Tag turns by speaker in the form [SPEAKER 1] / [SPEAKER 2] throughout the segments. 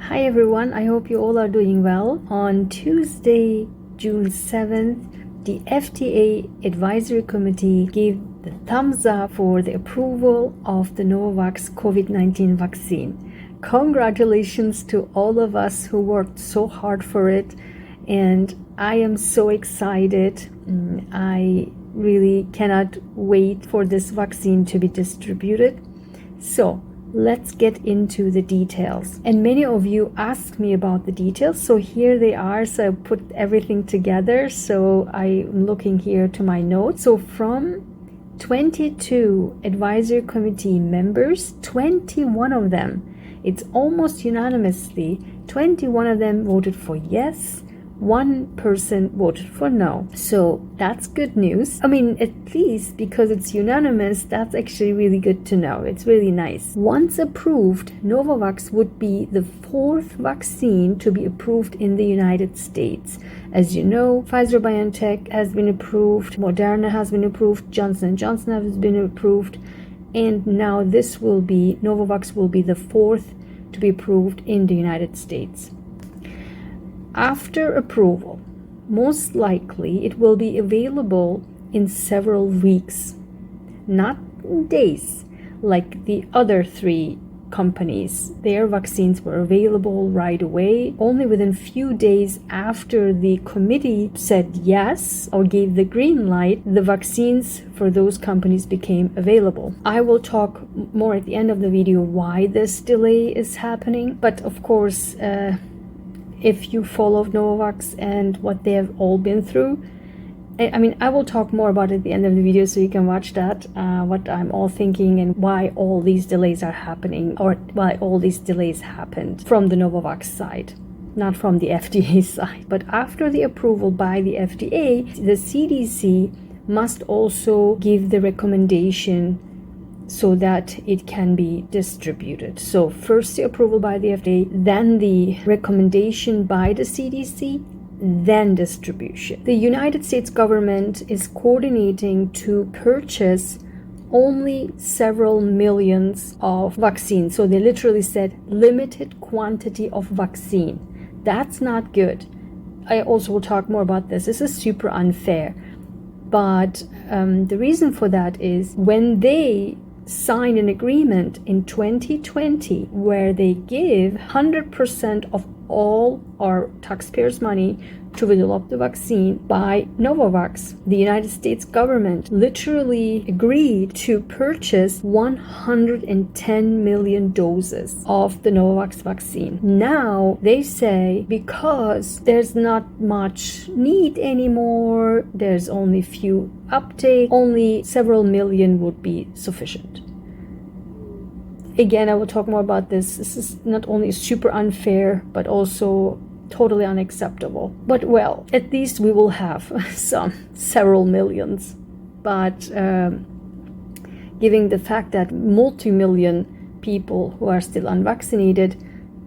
[SPEAKER 1] Hi everyone, I hope you all are doing well. On Tuesday, June 7th, the FDA Advisory Committee gave the thumbs up for the approval of the Novavax COVID-19 vaccine. Congratulations to all of us who worked so hard for it, and I am so excited. I really cannot wait for this vaccine to be distributed. So let's get into the details. And many of you asked me about the details, so here they are. So I put everything together. So I'm looking here to my notes. So from 22 advisory committee members, 21 of them, it's almost unanimously, 21 of them voted for yes, one person voted for no. So that's good news. I mean, at least because it's unanimous, that's actually really good to know. It's really nice. Once approved, Novavax would be the fourth vaccine to be approved in the United States. As you know, Pfizer-BioNTech has been approved, Moderna has been approved, Johnson & Johnson has been approved, and now Novavax will be the fourth to be approved in the United States. After approval, most likely it will be available in several weeks, not days, like the other three companies. Their vaccines were available right away. Only within few days after the committee said yes or gave the green light, the vaccines for those companies became available. I will talk more at the end of the video why this delay is happening, but of course, if you follow Novavax and what they have all been through, I will talk more about it at the end of the video, so you can watch that, what I'm all thinking and why all these delays are happening, or why all these delays happened from the Novavax side, not from the FDA side. But after the approval by the FDA, the CDC must also give the recommendation so that it can be distributed. So first the approval by the FDA, then the recommendation by the CDC, then distribution. The United States government is coordinating to purchase only several millions of vaccines. So they literally said limited quantity of vaccine. That's not good. I also will talk more about this. This is super unfair. But the reason for that is when they signed an agreement in 2020 where they give 100% of all our taxpayers' money to develop the vaccine by Novavax, the United States government literally agreed to purchase 110 million doses of the Novavax vaccine. Now they say because there's not much need anymore, there's only few uptake, only several million would be sufficient. Again, I will talk more about this. This is not only super unfair, but also totally unacceptable. But well, at least we will have several millions. But given the fact that multi-million people who are still unvaccinated,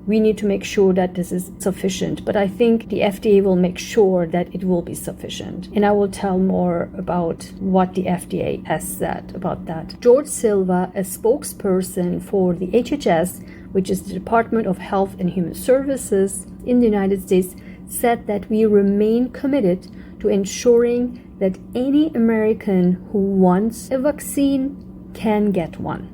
[SPEAKER 1] we need to make sure that this is sufficient. But I think the FDA will make sure that it will be sufficient. And I will tell more about what the FDA has said about that. Jorge Silva, a spokesperson for the HHS, which is the Department of Health and Human Services in the United States, said that we remain committed to ensuring that any American who wants a vaccine can get one.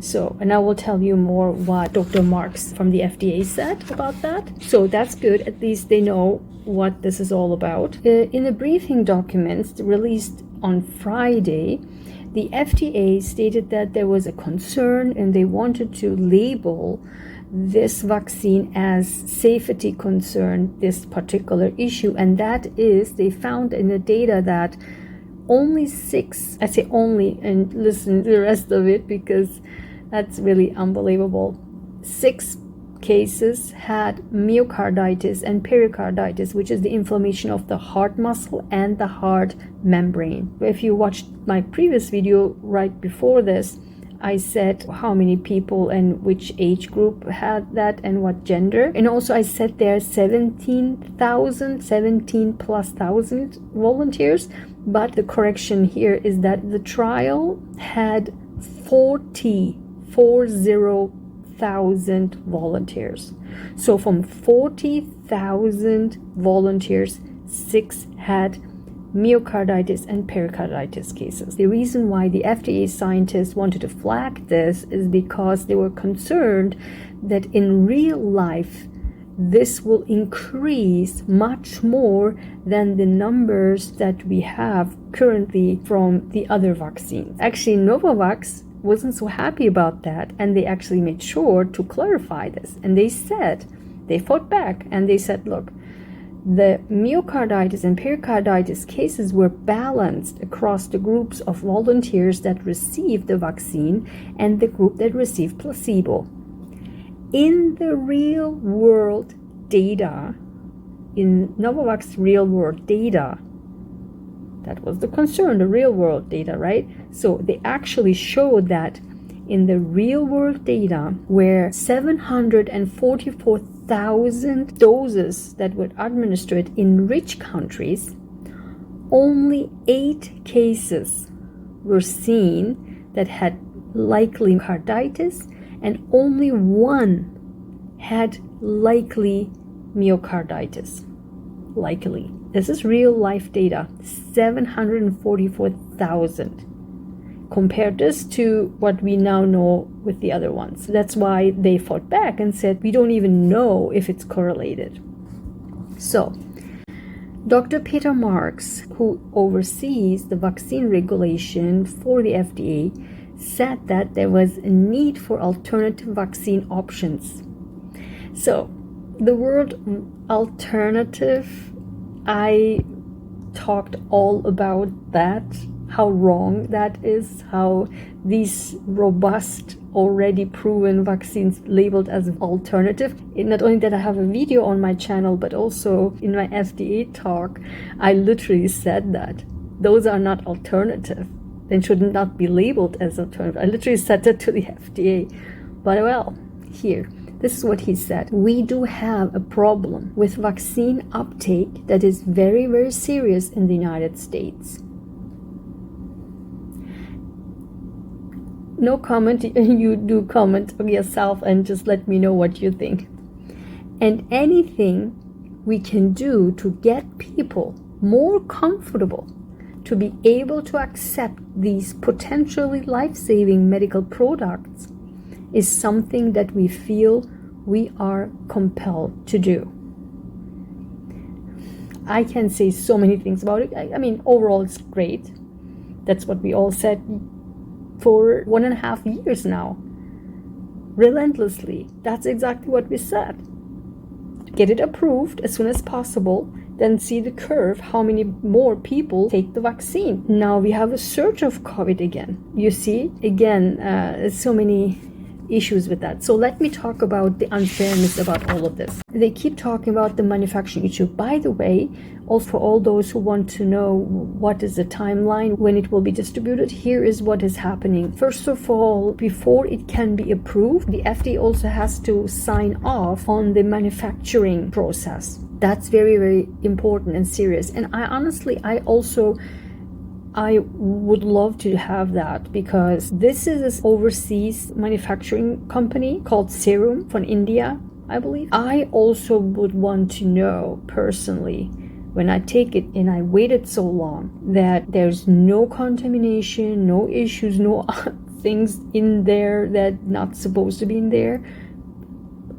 [SPEAKER 1] So, and I will tell you more what Dr. Marks from the FDA said about that. So that's good. At least they know what this is all about. In the briefing documents released on Friday, the FDA stated that there was a concern and they wanted to label this vaccine as safety concern, this particular issue. And that is, they found in the data that only 6, I say only, and listen to the rest of it because that's really unbelievable. 6 cases had myocarditis and pericarditis, which is the inflammation of the heart muscle and the heart membrane. If you watched my previous video right before this, I said how many people and which age group had that and what gender. And also I said there are 17 plus thousand volunteers. But the correction here is that the trial had 40 40,000 volunteers. So from 40,000 volunteers, 6 had myocarditis and pericarditis cases. The reason why the FDA scientists wanted to flag this is because they were concerned that in real life, this will increase much more than the numbers that we have currently from the other vaccines. Actually, Novavax wasn't so happy about that, and they actually made sure to clarify this. And they fought back and they said, look, the myocarditis and pericarditis cases were balanced across the groups of volunteers that received the vaccine and the group that received placebo. In the real world data, in Novavax real world data, that was the concern, the real world data, right? So they actually showed that in the real world data, where 744,000 doses that were administered in rich countries, only 8 cases were seen that had likely myocarditis, and only 1 had likely myocarditis. Likely. This is real life data. 744,000. Compare this to what we now know with the other ones. That's why they fought back and said, we don't even know if it's correlated. So, Dr. Peter Marks, who oversees the vaccine regulation for the FDA, said that there was a need for alternative vaccine options. So, the word alternative, I talked all about that, how wrong that is, how these robust, already proven vaccines labeled as alternative. Not only that I have a video on my channel, but also in my FDA talk, I literally said that those are not alternative. They should not be labeled as alternative. I literally said that to the FDA. But well, here, this is what he said. We do have a problem with vaccine uptake that is very, very serious in the United States. No comment, you do comment yourself and just let me know what you think. And anything we can do to get people more comfortable to be able to accept these potentially life-saving medical products is something that we feel we are compelled to do. I can say so many things about it. I mean, overall it's great. That's what we all said for 1.5 years now. Relentlessly. That's exactly what we said. Get it approved as soon as possible, then see the curve, how many more people take the vaccine. Now we have a surge of COVID again. You see, again, so many issues with that. So let me talk about the unfairness about all of this. They keep talking about the manufacturing issue. By the way, also for all those who want to know what is the timeline when it will be distributed, here is what is happening. First of all, before it can be approved, the FDA also has to sign off on the manufacturing process. That's very, very important and serious. And I would love to have that, because this is an overseas manufacturing company called Serum from India, I believe. I also would want to know personally, when I take it and I waited so long, that there's no contamination, no issues, no things in there that not supposed to be in there.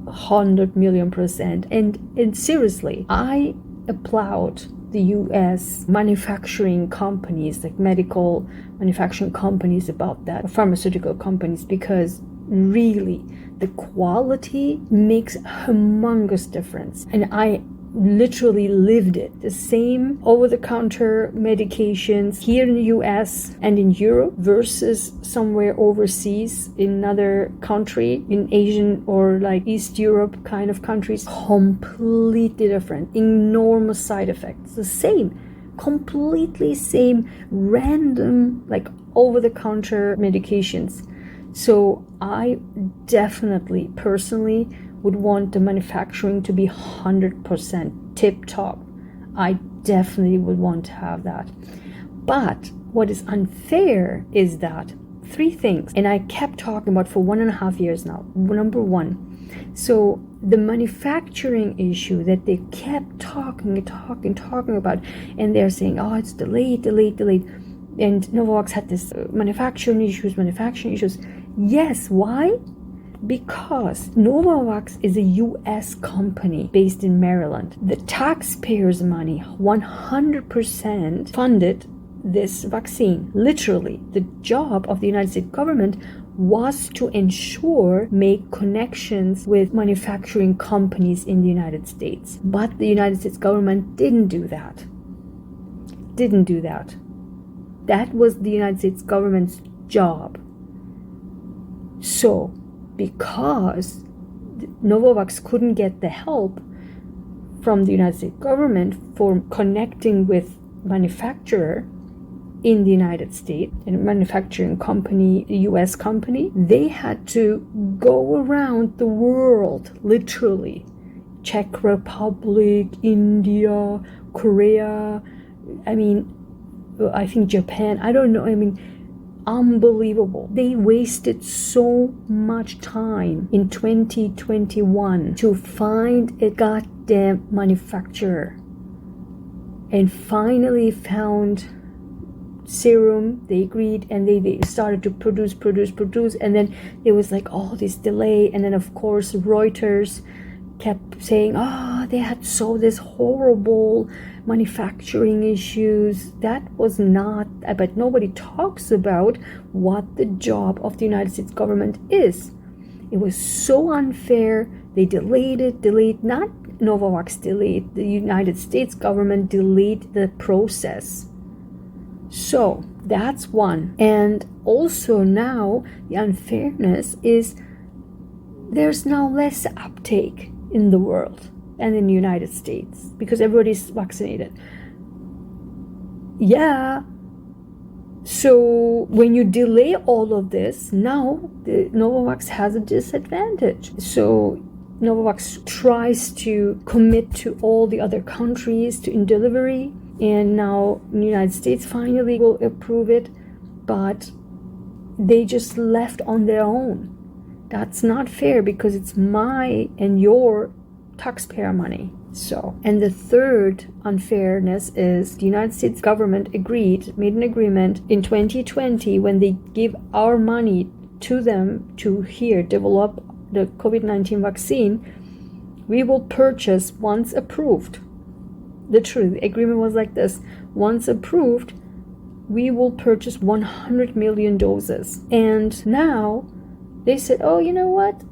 [SPEAKER 1] 100 million %. And seriously, I applaud the US manufacturing companies, like medical manufacturing companies about that, pharmaceutical companies, because really the quality makes a humongous difference. And I literally lived it. The same over-the-counter medications here in the US and in Europe versus somewhere overseas in another country, in Asian or like East Europe kind of countries, completely different. Enormous side effects. The same, completely same random, like over-the-counter medications. So I definitely, personally, would want the manufacturing to be 100% tip-top. I definitely would want to have that. But what is unfair is that three things, and I kept talking about for 1.5 years now. Number one, so the manufacturing issue that they kept talking about, and they're saying, oh, it's delayed. And Novavax had this manufacturing issues. Yes, why? Because Novavax is a U.S. company based in Maryland. The taxpayers' money 100% funded this vaccine. Literally, the job of the United States government was to make connections with manufacturing companies in the United States. But the United States government didn't do that. That was the United States government's job. So, because Novavax couldn't get the help from the United States government for connecting with manufacturer in the United States, a manufacturing company, a US company, they had to go around the world, literally. Czech Republic, India, Korea, I think Japan, I don't know, unbelievable. They wasted so much time in 2021 to find a goddamn manufacturer, and finally found serum. They agreed, and they started to produce, and then there was like all this delay, and then of course Reuters kept saying, they had this horrible manufacturing issues. That was not, but nobody talks about what the job of the United States government is. It was so unfair. They delayed, not Novavax delayed, the United States government delayed the process. So that's one. And also now the unfairness is there's now less uptake in the world and in the United States because everybody's vaccinated. Yeah. So when you delay all of this, now the Novavax has a disadvantage. So Novavax tries to commit to all the other countries in delivery, and now the United States finally will approve it, but they just left on their own. That's not fair because it's my and your taxpayer money. So, and the third unfairness is the United States government made an agreement in 2020 when they give our money to them to develop the COVID-19 vaccine. We will purchase once approved. Literally, the agreement was like this. Once approved, we will purchase 100 million doses. And now they said, oh, you know what?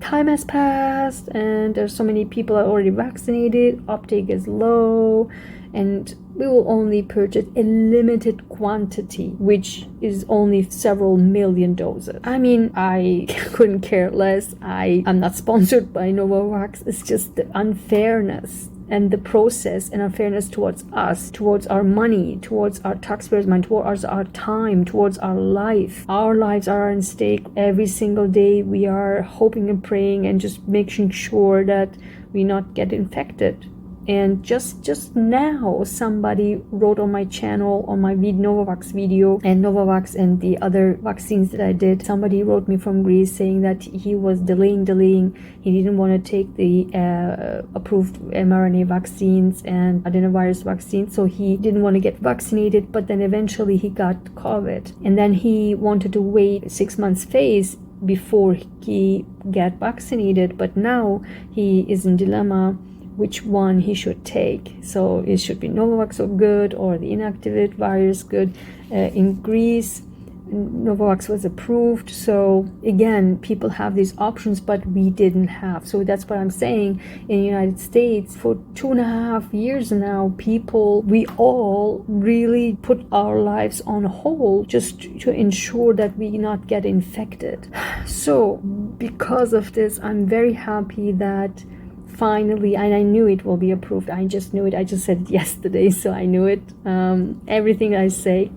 [SPEAKER 1] Time has passed and there's so many people are already vaccinated, uptake is low, and we will only purchase a limited quantity, which is only several million doses. I couldn't care less. I'm not sponsored by Novavax. It's just the unfairness and the process and unfairness towards us, towards our money, towards our taxpayers' money, towards our time, towards our life. Our lives are in stake every single day. We are hoping and praying and just making sure that we not get infected. And just now somebody wrote on my channel, on my Novavax video, and Novavax and the other vaccines that I did, somebody wrote me from Greece saying that he was delaying. He didn't want to take the approved mRNA vaccines and adenovirus vaccines, so he didn't want to get vaccinated, but then eventually he got COVID. And then he wanted to wait 6 months phase before he get vaccinated, but now he is in dilemma which one he should take. So it should be Novavax or good, or the inactivated virus good. In Greece, Novavax was approved. So again, people have these options, but we didn't have. So that's what I'm saying. In the United States, for 2.5 years now, we all really put our lives on hold just to ensure that we not get infected. So because of this, I'm very happy that finally, and I knew it will be approved. I just knew it. I just said it yesterday, so I knew it. Everything I say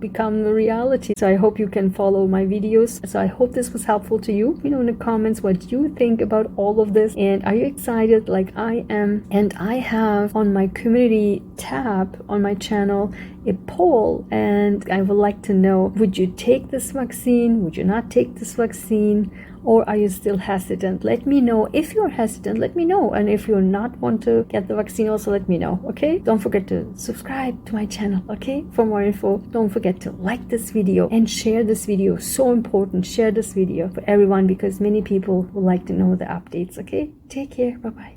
[SPEAKER 1] become a reality. So I hope you can follow my videos. So I hope this was helpful to you. You know in the comments what you think about all of this, and are you excited like I am? And I have on my community tab on my channel a poll, and I would like to know, would you take this vaccine? Would you not take this vaccine? Or are you still hesitant? Let me know. If you're hesitant, let me know. And if you're not want to get the vaccine, also let me know, okay? Don't forget to subscribe to my channel, okay? For more info, don't forget to like this video and share this video. So important, share this video for everyone because many people would like to know the updates, okay? Take care, bye-bye.